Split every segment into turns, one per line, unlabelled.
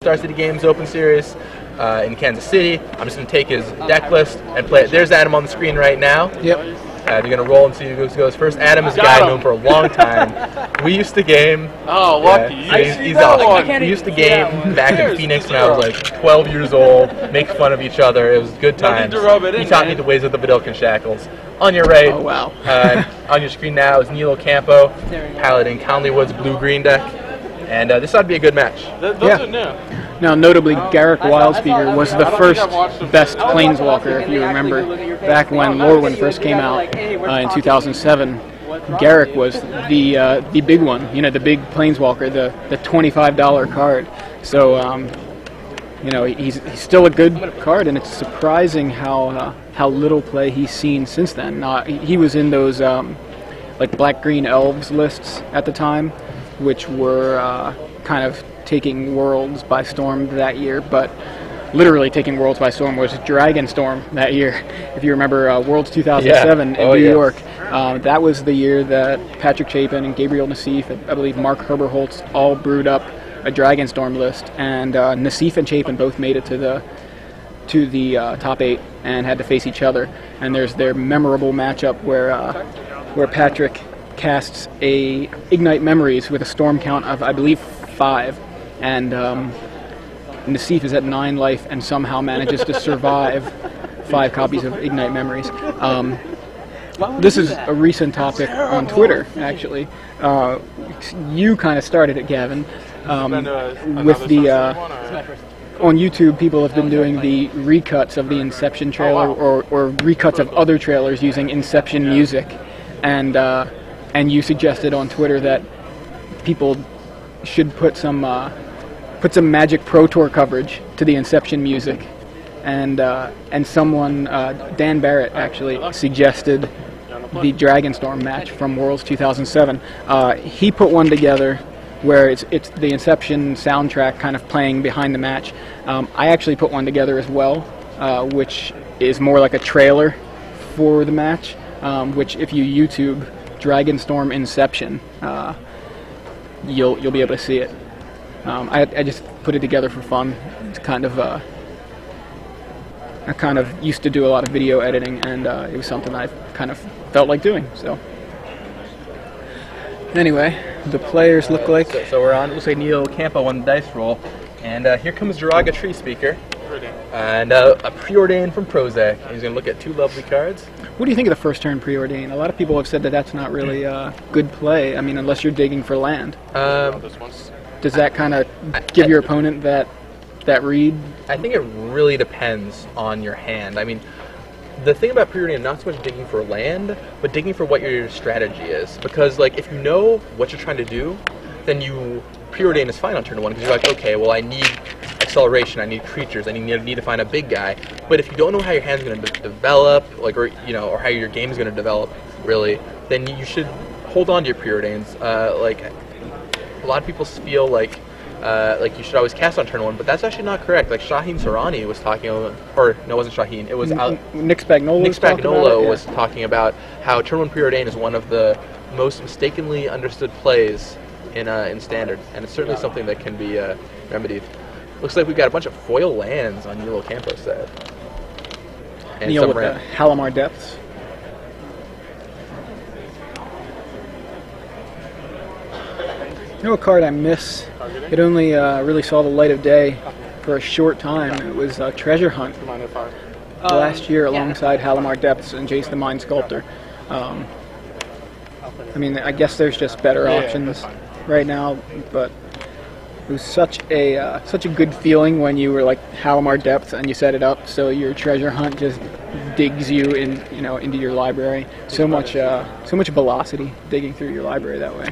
Star City Games Open Series in Kansas City. I'm just going to take his deck list and play it. There's Adam on the screen right now.
Yep.
They're going to roll and see who goes first. Adam is a guy I've known for a long time. We used to game.
Oh, lucky.
He's awesome. We used to game back in Phoenix when I was like 12 years old, make fun of each other. It was good times. He taught me the ways of the Vidilkin shackles. On your right, on your screen now is Neil Ocampo, piloting Conleywood's blue-green deck. And this ought to be a good match.
Those are new.
Now, notably, Garrick Wildspeaker was the first best Planeswalker, if you remember, back when Lorwyn first came out in 2007. Garrick was the big one, you know, the big Planeswalker, the $25 card. So, you know, he's still a good card, and it's surprising how little play he's seen since then. He was in those like black-green elves lists at the time, which were kind of taking Worlds by storm that year, but literally taking Worlds by storm was Dragonstorm that year. If you remember Worlds 2007 in New York, that was the year that Patrick Chapin and Gabriel Nassif, I believe Mark Herberholtz, all brewed up a Dragonstorm list, and Nassif and Chapin both made it to the top 8 and had to face each other. And there's their memorable matchup where Patrick casts a Ignite Memories with a storm count of, I believe, 5, and Nassif is at 9 life and somehow manages to survive 5 copies of Ignite Memories. This is a recent topic on Twitter, actually. You kind of started it, Gavin, with the on YouTube. People have been doing the recuts of the Inception trailer, or recuts of other trailers using Inception music, and you suggested on Twitter that people should put some Magic Pro Tour coverage to the Inception music, and someone, Dan Barrett, actually suggested the Dragonstorm match from Worlds 2007. He put one together where it's the Inception soundtrack kind of playing behind the match. I actually put one together as well, which is more like a trailer for the match, which if you YouTube Dragonstorm Inception, you'll be able to see it. I just put it together for fun. It's kind of I kind of used to do a lot of video editing, and it was something I kind of felt like doing. So anyway, the players look like.
So we're on. Looks like Neil Ocampo on the dice roll, and here comes Jiraga Treespeaker, and a preordain from Prosak. He's going to look at 2 lovely cards.
What do you think of the first turn preordain? A lot of people have said that that's not really good play. I mean, unless you're digging for land. Does that kind of give your opponent that read?
I think it really depends on your hand. I mean, the thing about preordain, not so much digging for land, but digging for what your strategy is. Because, like, if you know what you're trying to do, then you preordain is fine on turn 1, because you're like, okay, well, I need acceleration, I need creatures, I need to find a big guy. But if you don't know how your hand's going to develop, like, or how your game is going to develop, really, then you should hold on to your preordains. Like, a lot of people feel like you should always cast on turn 1, but that's actually not correct. Like Shaheen Sorani was talking, or no, it wasn't Shaheen. It was
Nick Spagnolo.
Was talking about how turn 1 preordain is one of the most mistakenly understood plays in Standard, and it's certainly something that can be remedied. Looks like we've got a bunch of foil lands on Neil Ocampo's set. And
Neil with the Halimar Depths. You know a card I miss? It only really saw the light of day for a short time. It was Treasure Hunt last year alongside Halimar Depths and Jace the Mind Sculptor. I mean, I guess there's just better options right now, but it was such a good feeling when you were like Halimar Depths and you set it up so your Treasure Hunt just digs you into your library. So much velocity digging through your library that way.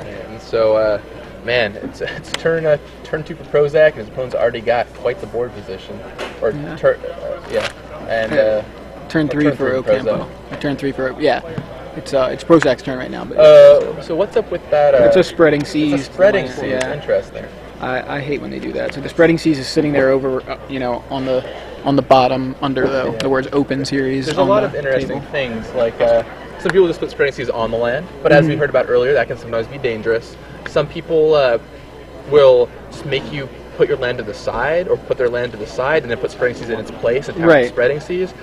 And so, man, it's turn 2 for Prosak, and his opponent's already got quite the board position. Or
turn 3 for Ocampo. Turn 3 for it's Prosak's turn right now. But
so what's up with that?
It's a spreading seas.
It's a spreading seas. Yeah. Interesting.
I hate when they do that. So the spreading seas is sitting there over, on the bottom under the words Open Series.
There's a lot of interesting things, like Some people just put spreading seas on the land, but as we heard about earlier, that can sometimes be dangerous. Some people will just make you put your land to the side, or put their land to the side, and then put spreading seas in its place and have spreading seas.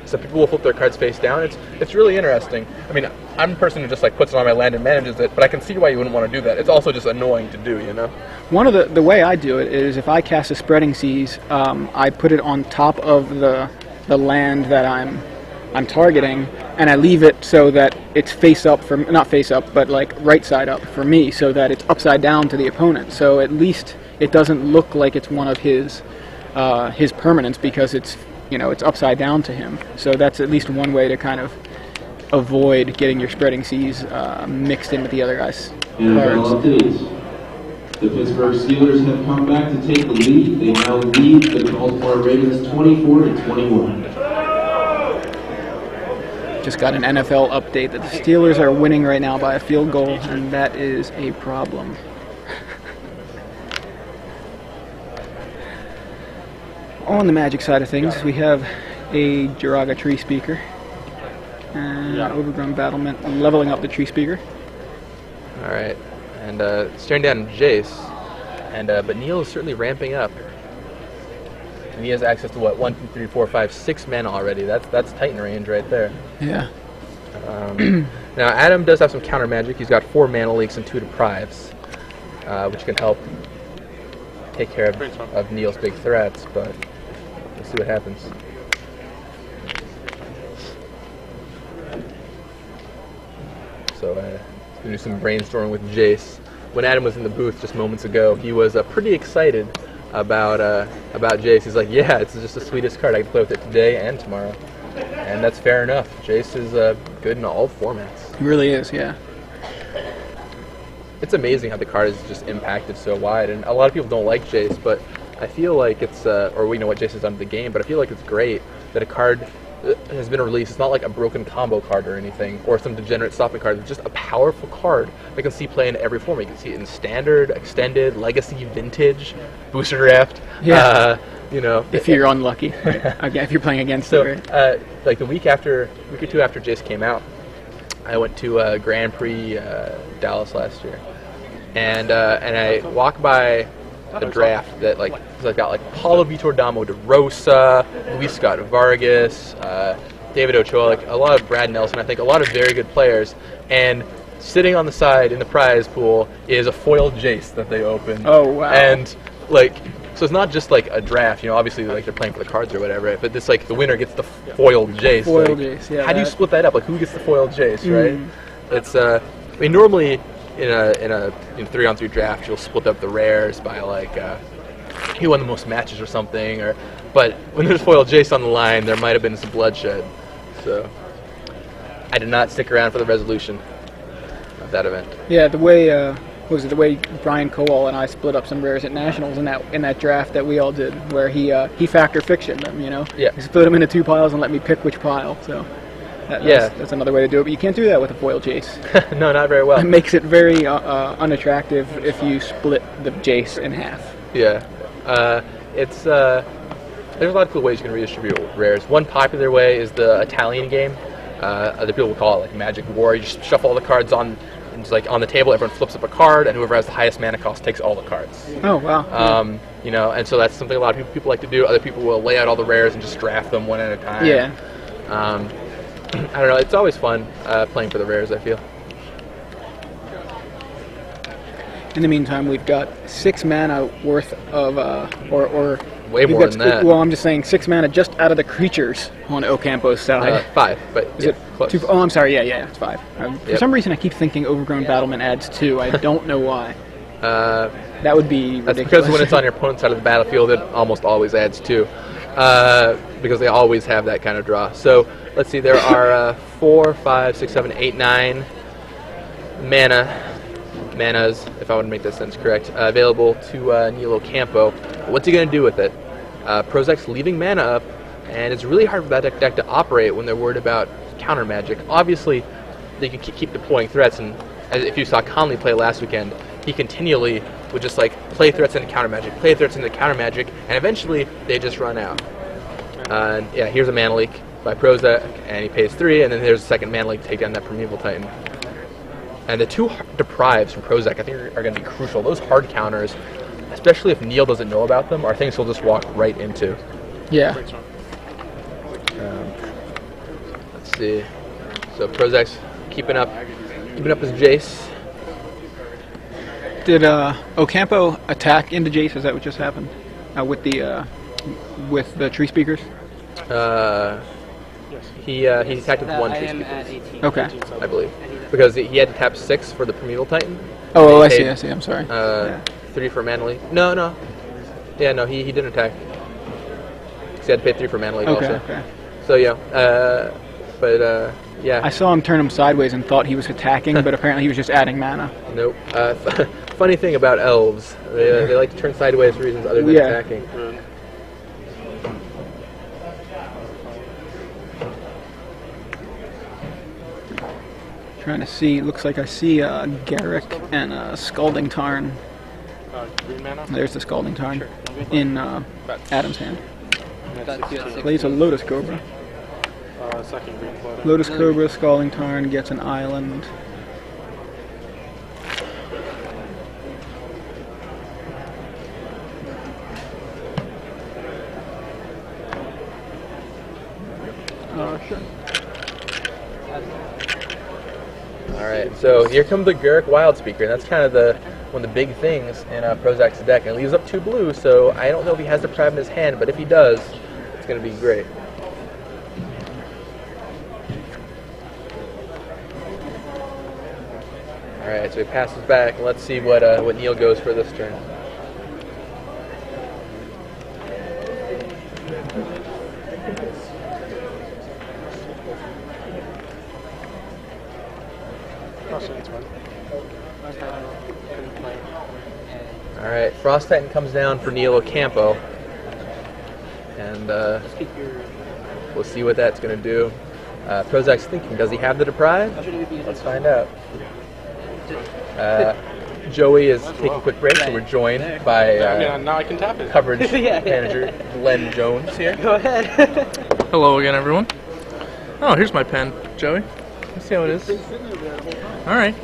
Some people will flip their cards face down. It's really interesting. I mean, I'm a person who just like puts it on my land and manages it, but I can see why you wouldn't want to do that. It's also just annoying to do, you know?
One of the way I do it is if I cast a spreading seas, I put it on top of the land that I'm targeting, and I leave it so that it's face up for, not face up, but like right side up for me, so that it's upside down to the opponent. So at least it doesn't look like it's one of his permanents, because it's, you know, it's upside down to him. So that's at least one way to kind of avoid getting your spreading seas mixed in with the other guy's cards.
The Pittsburgh Steelers have come back to take the lead. They now lead the Baltimore Ravens 24-21.
Just got an NFL update that the Steelers are winning right now by a field goal, and that is a problem. On the Magic side of things, we have a Jiraga tree speaker and overgrown battlement leveling up the tree speaker.
All right, and staring down Jace, and but Neil is certainly ramping up. And he has access to what, 1, 2, 3, 4, 5, 6 mana already. That's Titan range right there.
Yeah.
Now Adam does have some counter magic. He's got 4 mana leaks and 2 deprives, which can help take care of Neil's big threats. But let's see what happens. So gonna do some brainstorming with Jace. When Adam was in the booth just moments ago, he was pretty excited about Jace. He's like, yeah, it's just the sweetest card. I can play with it today and tomorrow. And that's fair enough. Jace is good in all formats.
He really is, yeah.
It's amazing how the card is just impacted so wide. And a lot of people don't like Jace, but I feel like it's, or we know what Jace has done to the game, but I feel like it's great that a card has been released. It's not like a broken combo card or anything, or some degenerate stopping card. It's just a powerful card that can see play in every form. You can see it in Standard, Extended, Legacy, Vintage, Booster Draft.
Yeah.
You know,
if you're unlucky, if you're playing against it. Right?
Like the week or two after Jace came out, I went to Grand Prix Dallas last year, and I walked by the draft that like got like Paulo Vitor Damo de Rosa, Luis Scott Vargas, David Ochoa, like a lot of Brad Nelson, I think a lot of very good players, and sitting on the side in the prize pool is a foiled Jace that they opened.
Oh wow!
And like, so it's not just like a draft, you know, obviously like they're playing for the cards or whatever, but this like the winner gets the foiled Jace.
Foiled
like,
Jace, yeah.
How do you split that up? Like who gets the foiled Jace, right? It's I mean normally in a 3-on-3 draft you'll split up the rares by like who won the most matches or something, but when there's foiled Jace on the line there might have been some bloodshed. So I did not stick around for the resolution of that event.
Yeah, the way the way Brian Kowal and I split up some rares at Nationals in that draft that we all did, where he factor fiction them, you know.
Yeah.
He split them into 2 piles and let me pick which pile. So that's another way to do it. But you can't do that with a foil Jace.
No, not very well.
It makes it very unattractive if you split the Jace in half.
Yeah. There's a lot of cool ways you can redistribute rares. One popular way is the Italian game. Other people will call it like Magic War. You just shuffle all the cards on. It's like on the table, everyone flips up a card, and whoever has the highest mana cost takes all the cards.
Oh wow!
You know, and so that's something a lot of people like to do. Other people will lay out all the rares and just draft them one at a time.
Yeah.
I don't know. It's always fun playing for the rares, I feel.
In the meantime, we've got 6 mana worth of or
way more than that.
Well, I'm just saying 6 mana just out of the creatures on Ocampo's side.
5, but
is it
close?
2? Oh, I'm sorry. Yeah, it's 5. For some reason, I keep thinking Overgrown Battlement adds 2. I don't know why. That would be ridiculous.
That's because when it's on your opponent's side of the battlefield, it almost always adds 2, because they always have that kind of draw. So let's see. There are 4, 5, 6, 7, 8, 9 manas, if I would make that sentence correct, available to Neil Ocampo. What's he going to do with it? Prosak's leaving mana up, and it's really hard for that deck to operate when they're worried about counter magic. Obviously, they can keep deploying threats, and as if you saw Conley play last weekend, he continually would just like play threats into counter magic, play threats into counter magic, and eventually they just run out. Yeah, here's a mana leak. by Prosak, and he pays 3, and then there's a second mana link to take down that Primeval Titan. And the 2 deprives from Prosak, I think, are going to be crucial. Those hard counters, especially if Neil doesn't know about them, are things he'll just walk right into.
Yeah.
Let's see. So Prosak's keeping up his Jace.
Did Ocampo attack into Jace? Is that what just happened with the tree speakers?
He attacked with 1 tree speaker.
Okay.
I believe, because he had to tap 6 for the Primeval Titan.
Oh, I see. I'm sorry.
3 for mana leak. No. Yeah, no, he didn't attack. Because he had to pay 3 for mana leak also.
Okay.
So yeah, yeah.
I saw him turn him sideways and thought he was attacking, but apparently he was just adding mana.
Nope. Funny thing about elves, they like to turn sideways for reasons other than attacking.
Trying to see. Looks like I see Garrick and Scalding Tarn.
Green mana?
There's the Scalding Tarn in Adam's hand. Plays a Lotus Cobra.
Second green floater.
Lotus Cobra, Scalding Tarn gets an island. Sure.
Alright, so here comes the Garrick Wildspeaker, and that's kind of one of the big things in Prosak's deck. And it leaves up 2 blue, so I don't know if he has the Deprive in his hand, but if he does, it's going to be great. Alright, so he passes back, and let's see what Neil goes for this turn. Alright, Frost Titan comes down for Neil Ocampo. And we'll see what that's going to do. Prosak's thinking, does he have the Deprive? Let's find out. Joey is taking a quick break, so we're joined by
now I can tap it.
coverage manager Glenn Jones here.
Go ahead.
Hello again, everyone. Oh, here's my pen, Joey. Let's see how it is. All right.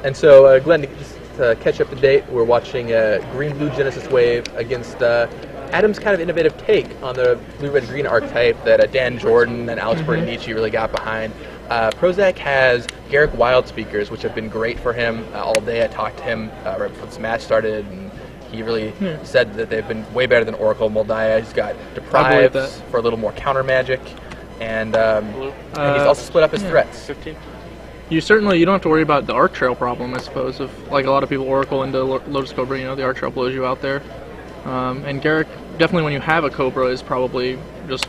And so, Glenn, just to catch up to date, we're watching Green-Blue Genesis Wave against Adam's kind of innovative take on the Blue-Red-Green archetype that Dan Jordan and Alex Bertolucci really got behind. Prosak has Garrick Wildspeakers, which have been great for him all day. I talked to him right before this match started, and he really said that they've been way better than Oracle Moldiah. He's got Deprives for a little more counter magic, and he's also split up his threats.
15.
You don't have to worry about the Arc Trail problem, I suppose. If like a lot of people Oracle into Lotus Cobra, the Arc Trail blows you out there. And Garrick, definitely when you have a Cobra, is probably just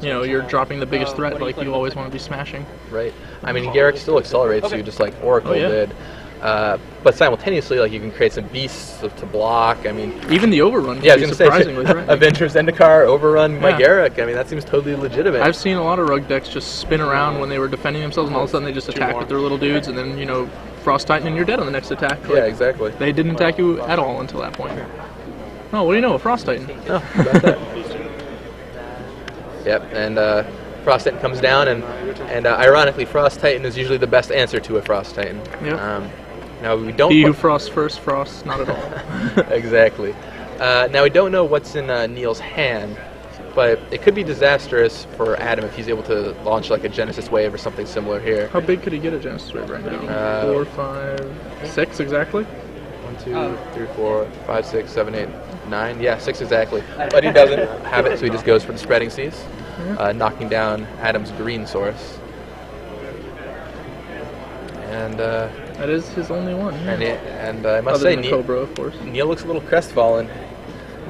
you're dropping the biggest threat. Like you always want to be smashing.
Right. I mean, Garrick still accelerates you just like Oracle did. But simultaneously, like you can create some beasts to block. I mean,
even the overrun.
Yeah, I was going to say,
surprisingly threatening.
Avengers Zendikar overrun by Garrick. I mean, that seems totally legitimate.
I've seen a lot of rug decks just spin around when they were defending themselves, and all of a sudden they just attack with their little dudes, and then Frost Titan, and you're dead on the next attack. Like,
yeah, exactly.
They didn't attack you at all until that point. Oh, what do you know? A Frost Titan.
Oh, about that. Yep, and Frost Titan comes down, and ironically, Frost Titan is usually the best answer to a Frost Titan.
Yep.
Now we don't.
He who frosts first, frosts not at all.
Exactly. Now we don't know what's in Neil's hand, but it could be disastrous for Adam if he's able to launch like a Genesis Wave or something similar here.
How big could he get a Genesis Wave right now? 4, 5, 6 exactly?
1, 2, 3, 4, 5, 6, 7, 8, 9. Yeah, 6 exactly. But he doesn't have it, so he just goes for the Spreading Seas, knocking down Adam's green source. And
that is his only one. Yeah.
And I must say, Neil,
Cobra, of course.
Neil looks a little crestfallen.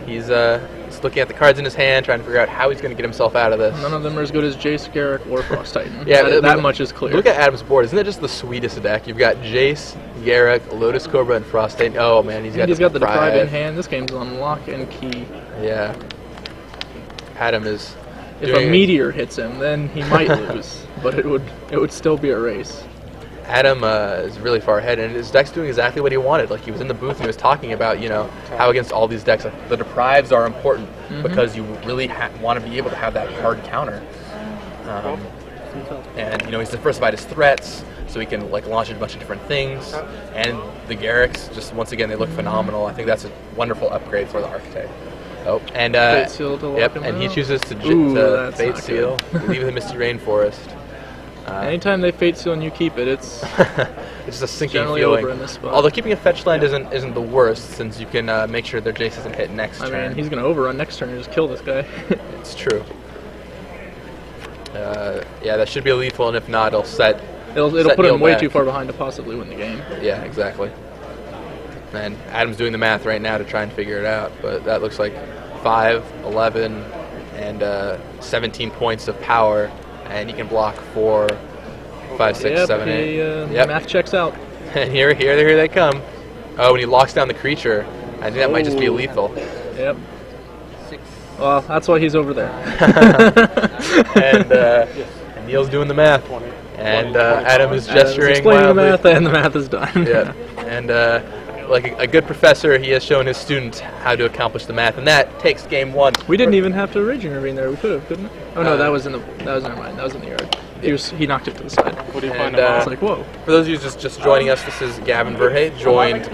He's looking at the cards in his hand, trying to figure out how he's going to get himself out of this.
None of them are as good as Jace, Garrick, or Frost Titan.
Yeah,
that much is clear.
Look at Adam's board. Isn't that just the sweetest deck? You've got Jace, Garrick, Lotus Cobra, and Frost Titan. Oh man, he's got the
Deprive in hand. This game's on lock and key.
Yeah. Adam is.
If a meteor hits him, then he might lose, but it would still be a race.
Adam is really far ahead, and his deck's doing exactly what he wanted. Like, he was in the booth and he was talking about, how against all these decks, the deprives are important because you really want to be able to have that hard counter. And he's diversified his threats, so he can launch a bunch of different things. And the Garriks, just once again, they look phenomenal. I think that's a wonderful upgrade for the archetype. Oh, and
Fate Seal to lock him
and
out.
he chooses to Fate Seal, leave the Misty Rainforest.
Anytime they Fate Seal and you keep it, it's
it's just a sinking
generally
feeling.
over in this spot.
Although keeping a fetch land isn't the worst, since you can make sure their Jace doesn't hit next turn.
I mean, he's going to overrun next turn and just kill this guy.
It's true. Yeah, that should be lethal, and if not, it'll put him way too far behind to possibly win the game. Yeah, exactly. And Adam's doing the math right now to try and figure it out, but that looks like 5, 11, and 17 points of power, and he can block 4, 5, 6, 7, 8.
Yep, math checks out.
And here they come. Oh, and he locks down the creature. I think that might just be lethal.
Yep. Well, that's why he's over there.
and Neil's doing the math. And Adam is gesturing
explaining
wildly.
the math, and the math is done.
Yeah. And like a good professor, he has shown his students how to accomplish the math, and that takes game 1.
We didn't even have to Rage Intervene there. We could have, couldn't we? Oh no, that was never mind. That was in the yard. He knocked it to the side.
What do you find
It's like, whoa.
For those of you just joining us, this is Gavin Verhey, joined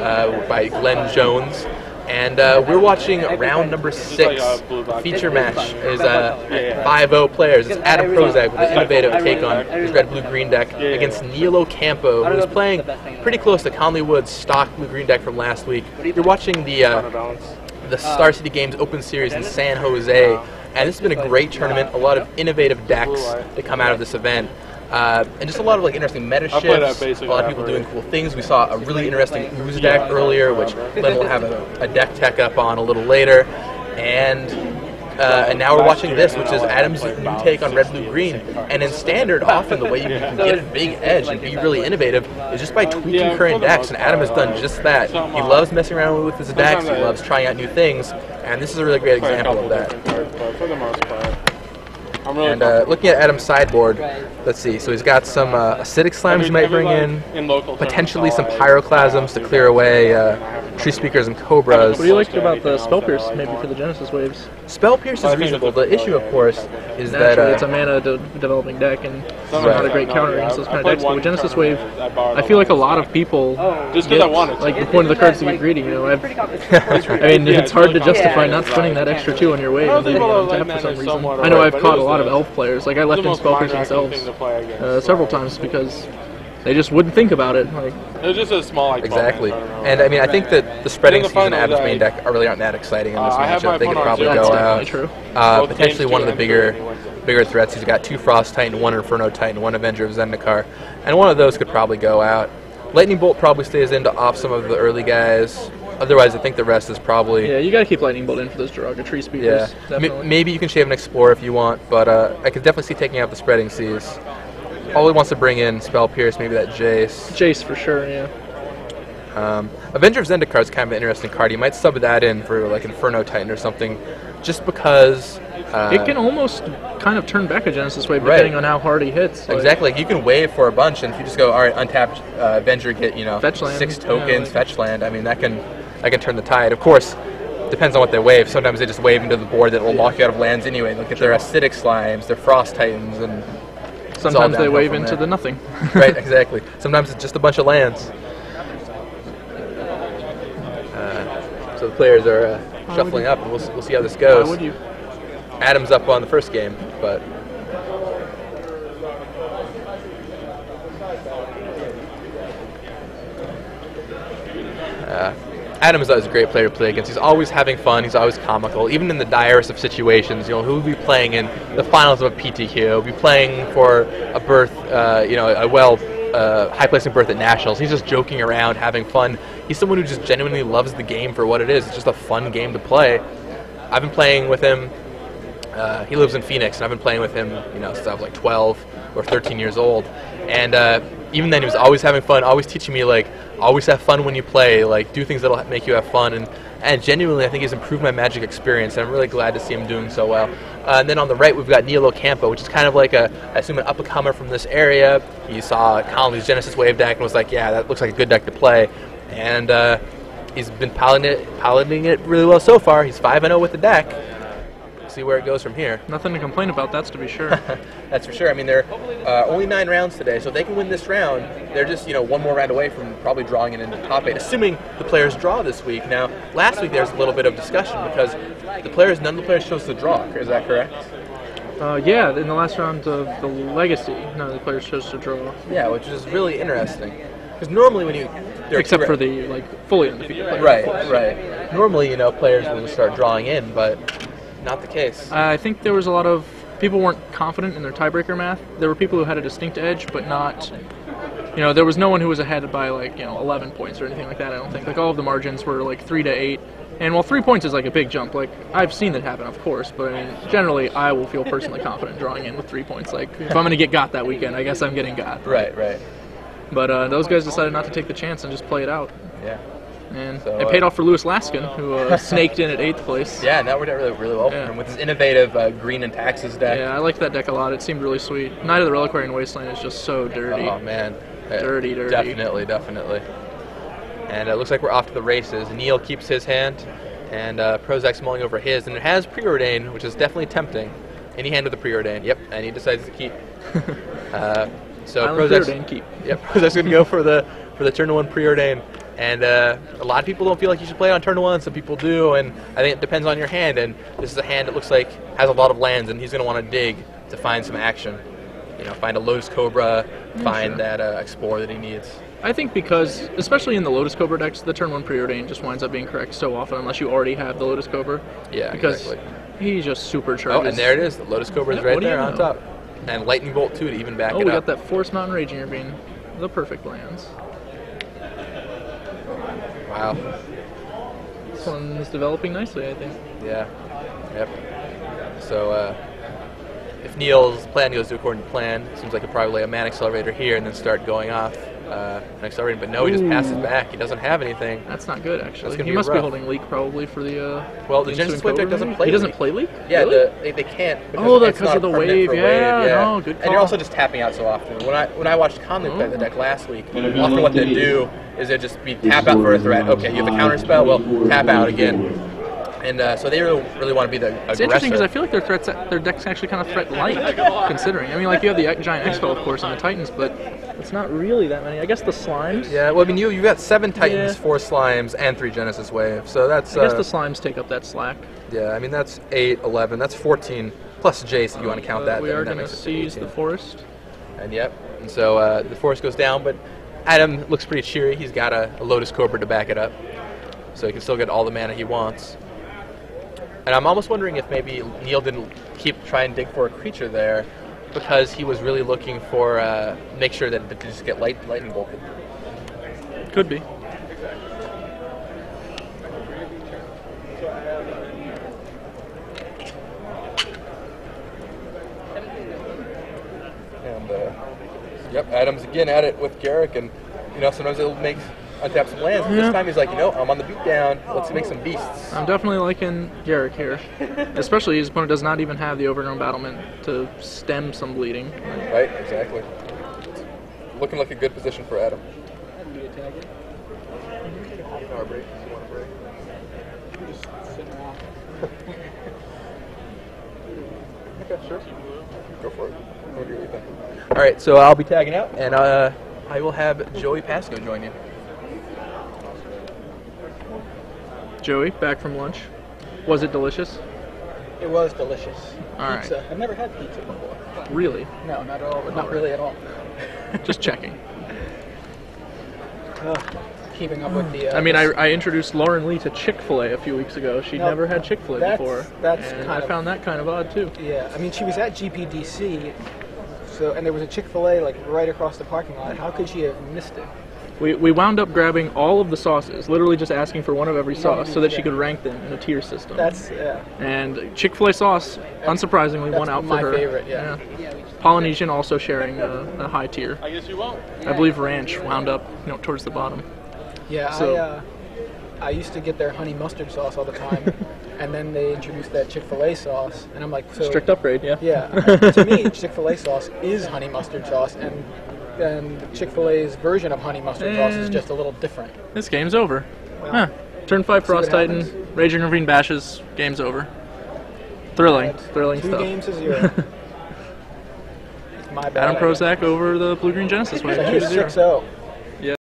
by Glenn Jones. And we're watching round number 6. Feature match is 5-0 players. It's Adam Prosak with an innovative take on his red-blue-green deck against Neil Ocampo, who's playing pretty close to Conley Wood's stock blue-green deck from last week. You're watching the Star City Games Open Series in San Jose, and this has been a great tournament. A lot of innovative decks that come out of this event. And just a lot of interesting meta shifts, a lot of people doing cool things. We saw a really interesting Ooze deck earlier, which Glenn will have a deck tech up on a little later. And now we're watching this, which is Adam's new take on red, blue, green. And in Standard, often the way you can get a big edge and be really innovative is just by tweaking current decks, and Adam has done just that. He loves messing around with his decks, he loves trying out new things, and this is a really great example of that.
For the most part.
And looking at Adam's sideboard, let's see. So he's got some acidic slimes you might bring in, potentially some pyroclasms to clear away tree speakers and cobras.
What do you like about the Spell Pierce, maybe for the Genesis waves?
Spell Pierce is reasonable. The issue, of course, is
Naturally,
that
it's a mana developing deck, and it's not a great counter against those kind of decks. But with Genesis Wave, I feel like a lot of people
just
get, like, the point of the cards to get greedy. I mean, it's hard to justify not spending that extra 2 on your wave and leaving it on tap for some reason. I know I've caught a lot of elf players. Like, I left in Spell Pierce against elves several times because they just wouldn't think about it. Like,
it was just a small
exactly. And I mean, I think that the spreading season Adam's main deck really aren't that exciting in this matchup. They could probably go out.
True.
Potentially one of the bigger threats. He's got 2 Frost Titan, 1 Inferno Titan, 1 Avenger of Zendikar, and one of those could probably go out. Lightning Bolt probably stays in to off some of the early guys. Otherwise, I think the rest is probably...
Yeah, you gotta keep Lightning Bolt in for those Jiraga tree speakers.
Yeah, maybe you can shave an Explorer if you want, but I could definitely see taking out the spreading seas. All he wants to bring in Spell Pierce, maybe that Jace.
Jace for sure, yeah.
Avenger of Zendikar is kind of an interesting card. You might sub that in for like Inferno Titan or something, just because...
it can almost kind of turn back a Genesis Wave depending on how hard he hits.
Exactly. Like, you can wave for a bunch, and if you just go, all right, untap Avenger, get
fetch land.
6 tokens, fetch land. I mean, that can turn the tide. Of course, depends on what they wave. Sometimes they just wave into the board that will lock you out of lands anyway. They'll get their acidic slimes, their frost titans, and
sometimes they wave into the nothing.
Right, exactly. Sometimes it's just a bunch of lands. So the players are shuffling up, and we'll see how this goes.
Why would you?
Adam's up on the first game, but Adam is always a great player to play against. He's always having fun. He's always comical. Even in the direst of situations, he'll be playing in the finals of a PTQ. He'll be playing for a berth, a high-placing berth at Nationals. He's just joking around, having fun. He's someone who just genuinely loves the game for what it is. It's just a fun game to play. I've been playing with him. He lives in Phoenix, and I've been playing with him, since I was like 12. or 13 years old, and even then he was always having fun, always teaching me like always have fun when you play, like do things that'll make you have fun, and genuinely I think he's improved my Magic experience, and I'm really glad to see him doing so well. And then on the right we've got Neil Ocampo, which is kind of like I assume an up-and-comer from this area. He saw Colony's Genesis Wave deck and was like, yeah, that looks like a good deck to play, and he's been piloting it really well so far. He's 5-0 with the deck. See where it goes from here.
Nothing to complain about, that's to be sure.
That's for sure. I mean, they're only 9 rounds today, so if they can win this round, they're just one more round away from probably drawing it into the top 8, assuming the players draw this week. Now, last week there was a little bit of discussion because none of the players chose to draw. Is that correct?
Yeah, in the last round of the Legacy, none of the players chose to draw.
Yeah, which is really interesting. Because normally when
except for the fully undefeated players.
Right. Normally, players will just start drawing in, but not the case.
I think there was a lot of people weren't confident in their tiebreaker math. There were people who had a distinct edge, but not. There was no one who was ahead by 11 points or anything like that. I don't think. Like all of the margins were 3 to 8, and while 3 points is a big jump, I've seen that happen, of course. But I mean, generally, I will feel personally confident drawing in with 3 points. If I'm going to get got that weekend, I guess I'm getting got.
Right.
But those guys decided not to take the chance and just play it out.
Yeah.
And it paid off for Lewis Laskin, who snaked in at 8th place.
Yeah, and that worked out really well for him with his innovative green and taxes deck.
Yeah, I liked that deck a lot. It seemed really sweet. Knight of the Reliquary and Wasteland is just so dirty.
Oh, man.
Dirty.
Definitely. And it looks like we're off to the races. Neil keeps his hand, and Prosak's mulling over his. And it has Preordain, which is definitely tempting. Any hand with a Preordain. Yep, and he decides to keep. So
Preordain keep.
Yep, Prosak's going to go for the turn 1 Preordain. And a lot of people don't feel like you should play it on turn 1. Some people do, and I think it depends on your hand. And this is a hand that looks like has a lot of lands, and he's going to want to dig to find some action. Find a Lotus Cobra, find that Explorer that he needs.
I think because, especially in the Lotus Cobra decks, the turn 1 Preordain just winds up being correct so often, unless you already have the Lotus Cobra.
Yeah,
because
exactly.
He just supercharges.
Oh, and there it is. The Lotus Cobra is right there on top. And Lightning Bolt, too, to even back it up.
Oh, we got that Forest Mountain Raging being the perfect lands.
Wow.
This one is developing nicely, I think.
Yeah. Yep. So, if Neil's plan goes according to plan, it seems like he'll probably lay a Man Accelerator here and then start going off an Accelerator. But no, he just passes back. He doesn't have anything.
That's not good, actually.
He
must be holding Leak probably for the.
Well, the Genesis Wave deck doesn't play.
He doesn't play Leak?
Yeah,
really?
they can't.
Because of the wave. Yeah, no, good call.
And you're also just tapping out so often. When I watched Conley play the deck last week, often what they do is it just be tap out for a threat. Okay, you have a counter spell. Well, tap out again. And so they really want to be the aggressor.
It's interesting because I feel like their deck's actually kind of threat light, considering. I mean, you have the Giant Expo, of course, on the Titans, but it's not really that many. I guess the Slimes.
Yeah, well, I mean, you've got 7 Titans, 4 Slimes, and 3 Genesis Waves, so that's.
I guess the Slimes take up that slack.
Yeah, I mean that's 8, 11, that's 14 plus Jace if you want to count that.
We are going to seize the forest.
And and so the forest goes down, but Adam looks pretty cheery. He's got a Lotus Cobra to back it up, so he can still get all the mana he wants. And I'm almost wondering if maybe Neil didn't try and dig for a creature there because he was really looking for make sure that it didn't just get lightning bolted.
Could be.
And yep, Adam's again at it with Garrick, and sometimes it'll make untap some lands. But this time he's like, I'm on the beatdown. Let's make some beasts.
I'm definitely liking Garrick here, especially his opponent does not even have the Overgrown Battlement to stem some bleeding.
Right, exactly. Looking like a good position for Adam. Power break. You want to break? Just sit around. Okay, sure. Go for it. What do you think? All right, so I'll be tagging out, and I will have Joey Pasco join you.
Joey, back from lunch. Was it delicious?
It was delicious.
All
pizza.
right.
I've never had pizza before.
Really?
No, not at all. Not really at all.
Just checking.
Keeping up with the.
I mean, I introduced Lauren Lee to Chick-fil-A a few weeks ago. She'd never had Chick-fil-A before.
And
I found that kind of odd too.
Yeah, I mean, she was at GPDC, and there was a Chick-fil-A right across the parking lot. How could she have missed it?
We wound up grabbing all of the sauces, literally just asking for one of every sauce so that she could rank them in a tier system.
That's
And Chick-fil-A sauce, unsurprisingly, won out for her.
My favorite, yeah.
Polynesian also sharing a high tier. I guess you won't. I believe Ranch wound up, towards the bottom.
Yeah,
So-
I used to get their honey mustard sauce all the time, and then they introduced that Chick-fil-A sauce, and I'm like, so
Strict upgrade, yeah.
yeah. To me, Chick-fil-A sauce is honey mustard sauce, and Chick-fil-A's version of honey mustard sauce is
And-
just a little different.
This game's over.
Well,
Huh. Turn 5
see
Frost
what
Titan,
happens.
Raging Ravine Bashes, game's over. Thrilling
Two
stuff.
games to 0. My bad.
Adam Prosak over the Blue Green Genesis winner,
So
2-0.
he's 6-0.